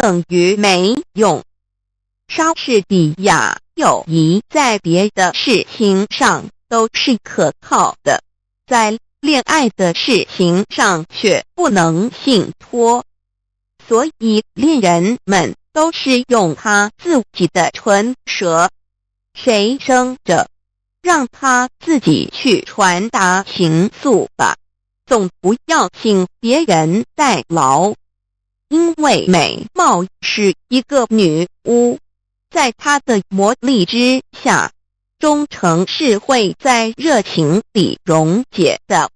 等于没用。莎士比亚友谊在别的事情上都是可靠的，在恋爱的事情上却不能信托，所以恋人们都是用他自己的唇舌，谁生着，让他自己去传达情愫吧，总不要请别人代劳。因为美貌是一个女巫，在她的魔力之下，忠诚是会在热情里溶解的。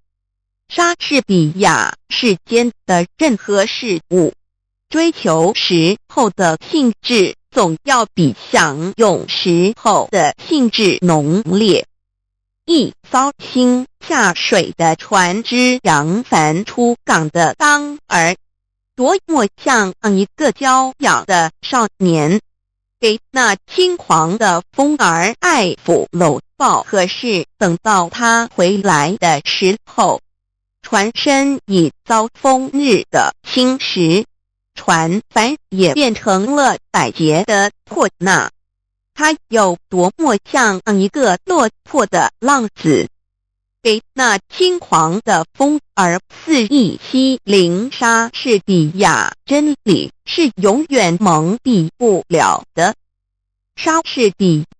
莎士比亚世间的任何事物，追求时候的兴致总要比享用时候的兴致浓烈。一艘新下水的船只扬帆出港的当儿，多么像一个娇养的少年，给那轻狂的风儿爱抚搂抱。可是等到他回来的时候，船身已遭风日的侵蚀，船帆也变成了百结的破捺。他有多么像一个落魄的浪子，给那轻狂的风儿肆意欺凌。莎士比亚真理是永远蒙蔽不了的。莎士比